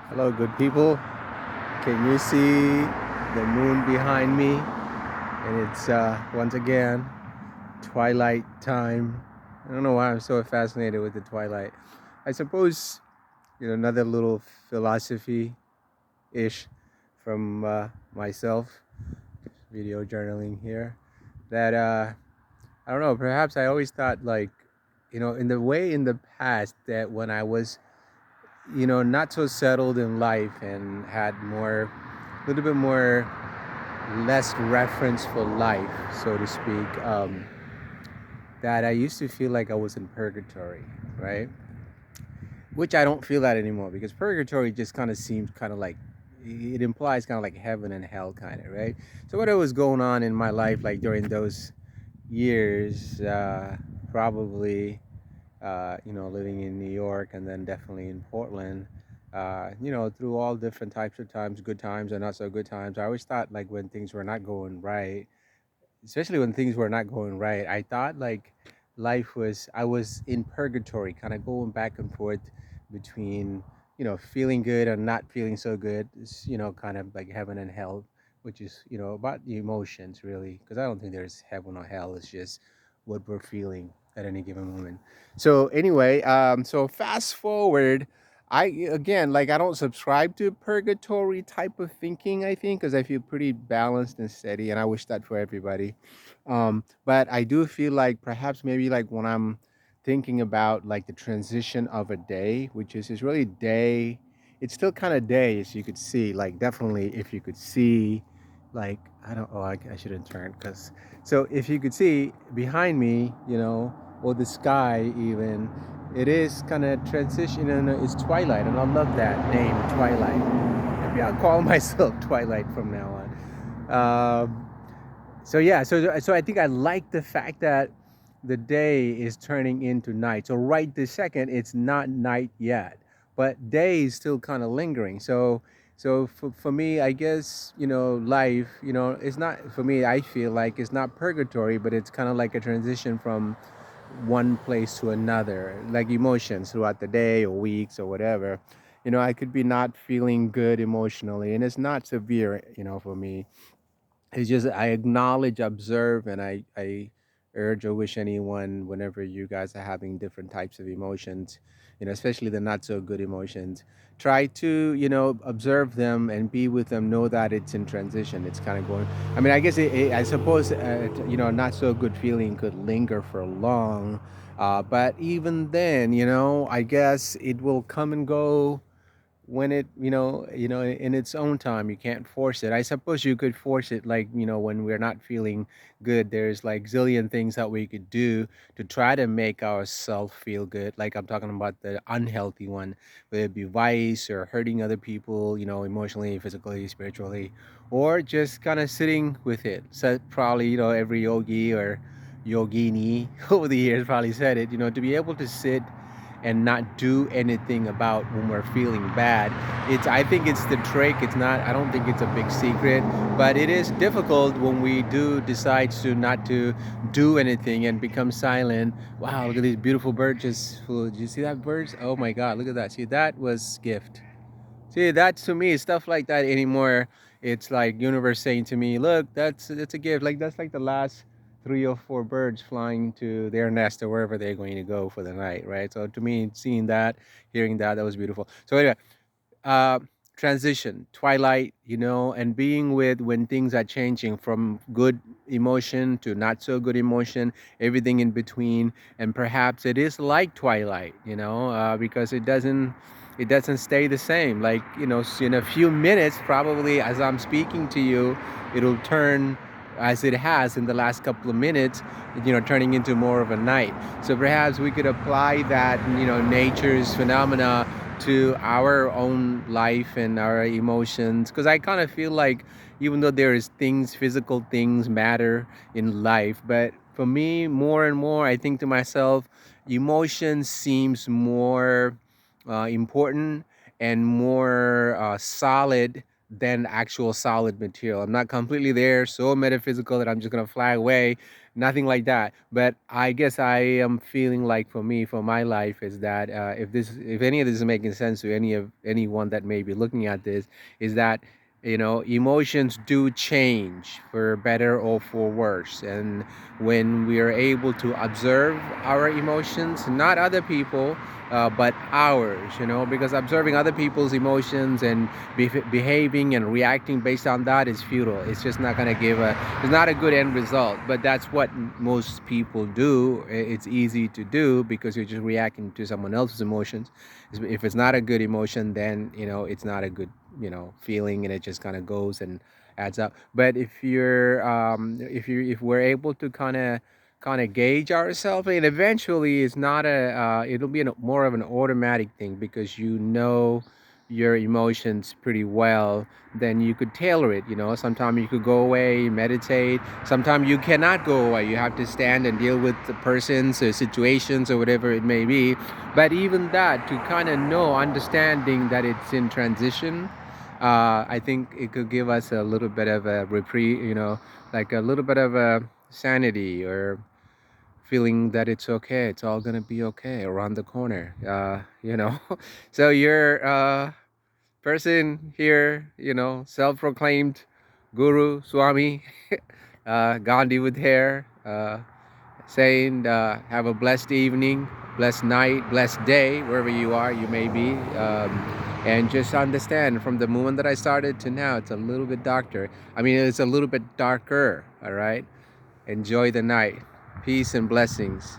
Hello, good people. Can you see the moon behind me? And it's once again twilight time. I don't know why I'm so fascinated with the twilight. I suppose another little philosophy ish from myself, video journaling here. That I don't know. Perhaps I always thought like in the way in the past that when I was not so settled in life and had more a little bit more less reference for life, so to speak, that I used to feel like I was in purgatory, right? Which I don't feel that anymore because purgatory just kind of seems kind of like it implies kind of like heaven and hell, kind of, right? So what was going on in my life like during those years, probably living in New York and then definitely in Portland, through all different types of times, good times and not so good times. I always thought like when things were not going right, especially when things were not going right, I thought like I was in purgatory, kind of going back and forth between, feeling good and not feeling so good. It's, kind of like heaven and hell, which is, about the emotions really, because I don't think there's heaven or hell. It's just what we're feeling at any given moment. So anyway, so fast forward, I again like I don't subscribe to purgatory type of thinking. I think because I feel pretty balanced and steady, and I wish that for everybody. But I do feel like perhaps maybe like when I'm thinking about like the transition of a day, which is really day. It's still kind of day, as you could see. Like definitely, if you could see, like I don't. Oh, I shouldn't turn because. So if you could see behind me, or the sky even, it is kind of transition and it's twilight, and I love that name, Twilight. Maybe I'll call myself Twilight from now on. So yeah, so I think I like the fact that the day is turning into night. So right this second, it's not night yet, but day is still kind of lingering. So for me, I guess life, it's not for me. I feel like it's not purgatory, but it's kind of like a transition from one place to another, like emotions throughout the day or weeks or whatever. I could be not feeling good emotionally, and it's not severe, for me. It's just I acknowledge, observe, and I urge or wish anyone whenever you guys are having different types of emotions, especially the not so good emotions, try to observe them and be with them. Know that it's in transition. It's kind of going. I mean, I guess I suppose not so good feeling could linger for long, but even then, I guess it will come and go when it in its own time. You can't force it. I suppose you could force it, like when we're not feeling good, there's like zillion things that we could do to try to make ourselves feel good. Like I'm talking about the unhealthy one, whether it be vice or hurting other people, emotionally, physically, spiritually, or just kind of sitting with it. So probably every yogi or yogini over the years probably said it, to be able to sit and not do anything about when we're feeling bad. I think it's the trick. It's not, I don't think it's a big secret, but it is difficult when we do decide to not to do anything and become silent. Wow, look at these beautiful birds just flew. Did you see that birds? Oh my god, look at that. See, that was gift. See, that's to me stuff like that anymore. It's like universe saying to me, "Look, that's a gift. Like that's like the last three or four birds flying to their nest or wherever they're going to go for the night, right?" So to me, seeing that, hearing that, that was beautiful. So anyway, uh, transition, twilight, and being with when things are changing from good emotion to not so good emotion, everything in between, and perhaps it is like twilight, because it doesn't stay the same. Like in a few minutes, probably as I'm speaking to you, it'll turn as it has in the last couple of minutes, turning into more of a night. So perhaps we could apply that, nature's phenomena to our own life and our emotions, because I kind of feel like even though there is things, physical things matter in life, but for me more and more I think to myself, emotion seems more important and more solid than actual solid material. I'm not completely there, so metaphysical that I'm just gonna fly away. nothing like that. But I guess I am feeling like, for me, for my life, is that if any of this is making sense to anyone that may be looking at this, is that emotions do change for better or for worse. And when we are able to observe our emotions, not other people, but ours, because observing other people's emotions and behaving and reacting based on that is futile. It's just not going to it's not a good end result. But that's what most people do. It's easy to do because you're just reacting to someone else's emotions. If it's not a good emotion, then it's not a good feeling, and it just kind of goes and adds up. But if we're able to kind of gauge ourselves, and eventually it's not it'll be more of an automatic thing, because your emotions pretty well. Then you could tailor it. Sometimes you could go away, meditate. Sometimes you cannot go away, you have to stand and deal with the persons or situations or whatever it may be. But even that, to kind of understanding that it's in transition, I think it could give us a little bit of a reprieve, like a little bit of a sanity, or feeling that it's okay. It's all gonna be okay around the corner. So your person here, self-proclaimed guru, Swami, Gandhi with hair, saying, have a blessed evening, blessed night, blessed day, wherever you are, you may be. And just understand, from the moment that I started to now, it's a little bit darker. I mean, it's a little bit darker, all right? Enjoy the night. Peace and blessings.